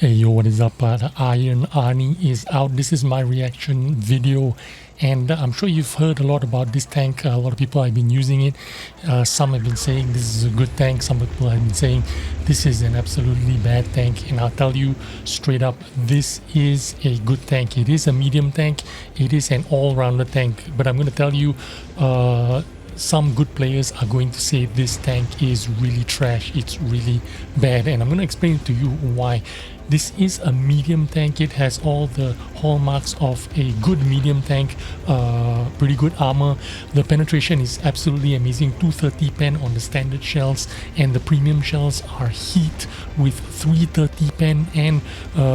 Hey yo, what is up? The Iron Arnie is out. This is my reaction video, and I'm sure you've heard a lot about this tank. A lot of people have been using it. Some have been saying this is a good tank. Some people have been saying this is an absolutely bad tank. And I'll tell you straight up, this is a good tank. It is a medium tank. It is an all-rounder tank. But I'm going to tell you, some good players are going to say this tank is really trash, it's really bad, and I'm going to explain to you why. This is a medium tank. It has all the hallmarks of a good medium tank, pretty good armor. The penetration is absolutely amazing, 230 pen on the standard shells, and the premium shells are heat with 330 pen and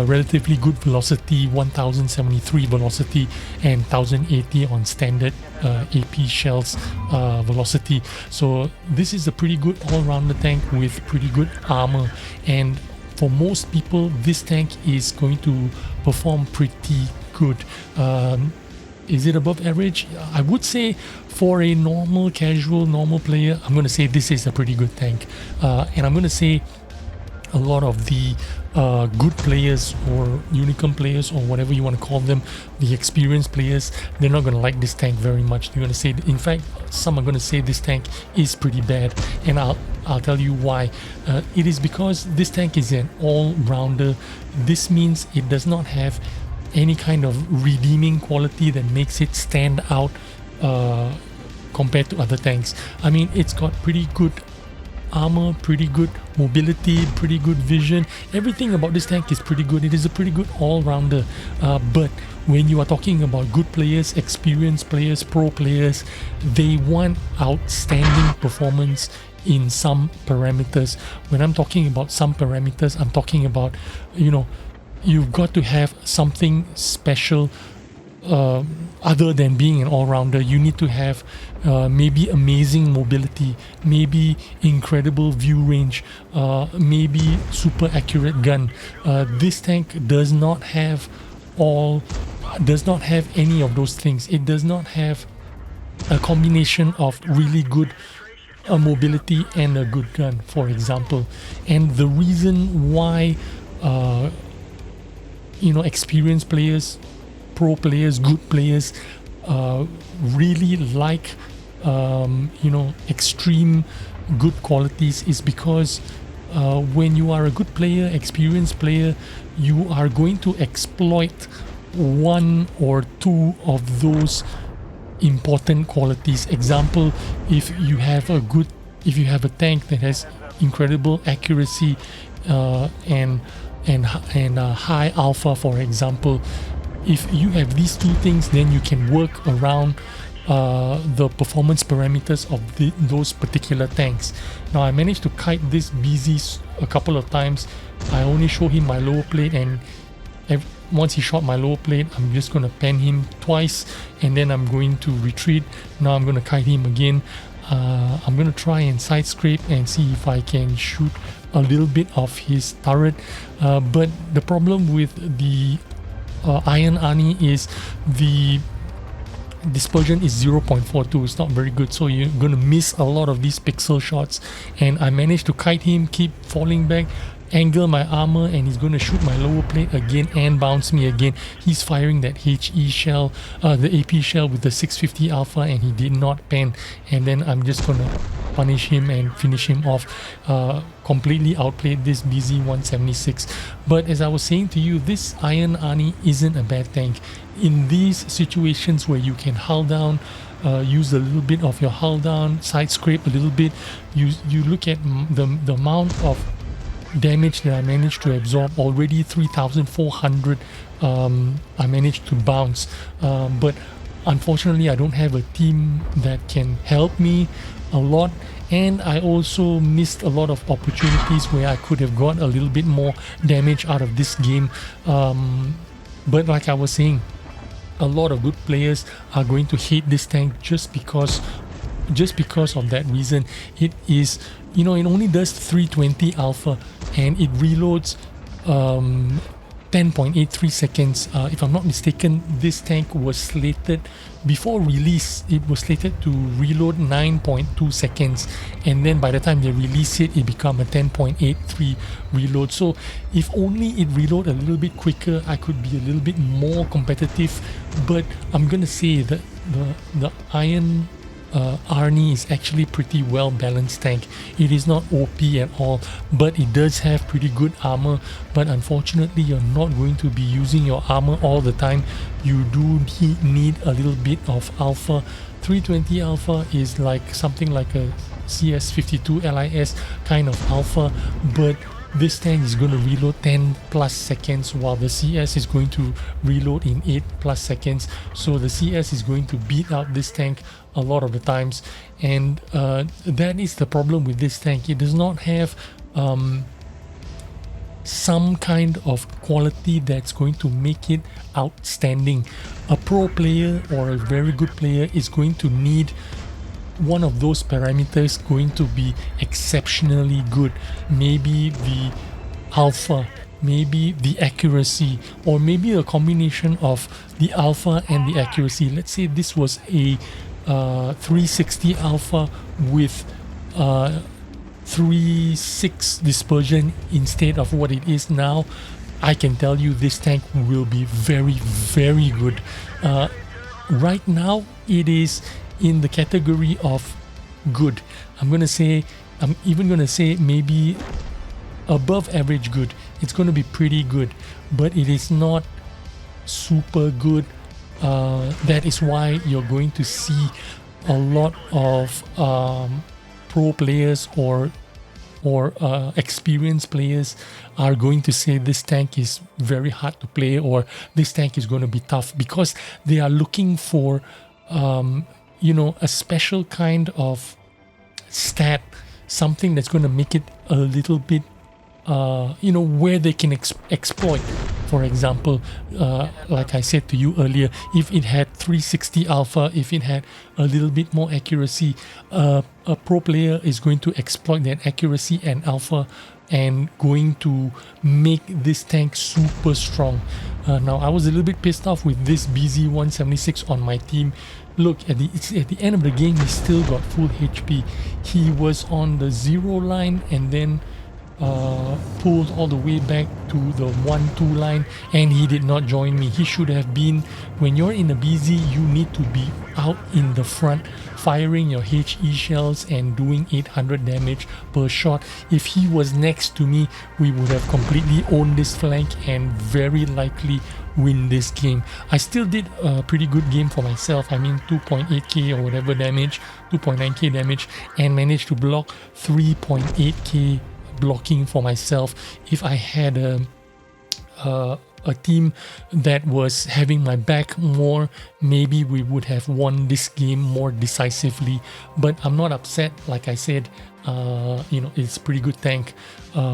relatively good velocity, 1073 velocity and 1080 on standard AP shells velocity. So this is a pretty good all-rounder tank with pretty good armor, and for most people this tank is going to perform pretty good. Is it above average? I would say for a normal player, I'm going to say this is a pretty good tank, and I'm going to say a lot of the good players or unicum players or whatever you want to call them, the experienced players, they're not going to like this tank very much. They're going to say, in fact, some are going to say this tank is pretty bad, and I'll tell you why. It is because this tank is an all-rounder. This means it does not have any kind of redeeming quality that makes it stand out compared to other tanks. I mean, it's got pretty good armor, pretty good mobility, pretty good vision. Everything about this tank is pretty good. It is a pretty good all-rounder, but when you are talking about good players, experienced players, pro players, they want outstanding performance in some parameters. When I'm talking about some parameters, I'm talking about, you know, you've got to have something special other than being an all-rounder. You need to have maybe amazing mobility, maybe incredible view range, maybe super accurate gun. This tank does not have any of those things. It does not have a combination of really good mobility and a good gun, for example. And the reason why experienced players, pro players, good players really like extreme good qualities is because when you are a good player, experienced player, you are going to exploit one or two of those important qualities. Example, if you have a tank that has incredible accuracy and high alpha, for example, if you have these two things, then you can work around the performance parameters of those particular tanks. Now, I managed to kite this BZ a couple of times. I only show him my lower plate, and once he shot my lower plate, I'm just going to pen him twice, and then I'm going to retreat. Now I'm going to kite him again. I'm going to try and side scrape and see if I can shoot a little bit of his turret. But the problem with the Iron Arnie is the dispersion is 0.42. It's not very good, so you're going to miss a lot of these pixel shots. And I managed to kite him, keep falling back, angle my armor, and he's going to shoot my lower plate again and bounce me again. He's firing that HE shell, the AP shell with the 650 alpha, and he did not pen. And then I'm just going to punish him and finish him off. Completely outplayed this BZ-176. But as I was saying to you, this Iron Arnie isn't a bad tank. In these situations where you can hull down, use a little bit of your hull down, side scrape a little bit, you look at the amount of damage that I managed to absorb. Already 3,400 I managed to bounce, but unfortunately I don't have a team that can help me a lot, and I also missed a lot of opportunities where I could have got a little bit more damage out of this game. But like I was saying, a lot of good players are going to hate this tank just because of that reason. It is, it only does 320 alpha, and it reloads 10.83 seconds. If I'm not mistaken, this tank was slated, before release, it was slated to reload 9.2 seconds, and then by the time they release it, it became a 10.83 reload. So if only it reload a little bit quicker, I could be a little bit more competitive. But I'm gonna say that the Iron Arnie is actually pretty well balanced tank. It is not OP at all, but it does have pretty good armor. But unfortunately, you're not going to be using your armor all the time. You do need a little bit of alpha. 320 alpha is like something like a CS52 LIS kind of alpha, but this tank is going to reload 10 plus seconds, while the CS is going to reload in 8 plus seconds. So the CS is going to beat out this tank a lot of the times, and that is the problem with this tank. It does not have some kind of quality that's going to make it outstanding. A pro player or a very good player is going to need one of those parameters going to be exceptionally good. Maybe the alpha, maybe the accuracy, or maybe a combination of the alpha and the accuracy. Let's say this was a 360 alpha with 3.6 dispersion instead of what it is now. I can tell you this tank will be very, very good. Right now it is in the category of good. I'm even gonna say maybe above average good. It's gonna be pretty good, but it is not super good. That is why you're going to see a lot of pro players or experienced players are going to say this tank is very hard to play, or this tank is going to be tough, because they are looking for you know, a special kind of stat, something that's going to make it a little bit you know, where they can exploit. For example, like I said to you earlier, if it had 360 alpha, if it had a little bit more accuracy, a pro player is going to exploit that accuracy and alpha and going to make this tank super strong. Now, I was a little bit pissed off with this BZ176 on my team. Look, at the end of the game, he still got full HP. He was on the 0 line and then pulled all the way back to the 1-2 line, and he did not join me. He should have been. When you're in a BZ, you need to be out in the front firing your HE shells and doing 800 damage per shot. If he was next to me, we would have completely owned this flank and very likely win this game. I still did a pretty good game for myself. I mean 2.8k or whatever damage, 2.9k damage, and managed to block 3.8k blocking for myself. If I had a team that was having my back more, maybe we would have won this game more decisively. But I'm not upset. Like I said, you know, it's a pretty good tank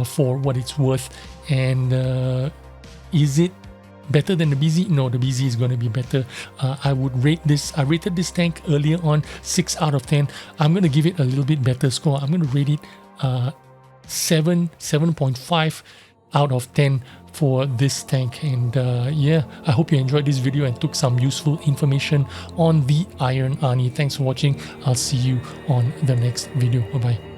for what it's worth. And is it better than the BZ? No, the BZ is going to be better. I would rate this. I rated this tank earlier on 6 out of 10. I'm going to give it a little bit better score. I'm going to rate it 7.5 out of 10 for this tank. And yeah, I hope you enjoyed this video and took some useful information on the Iron Arnie. Thanks for watching. I'll see you on the next video. Bye bye.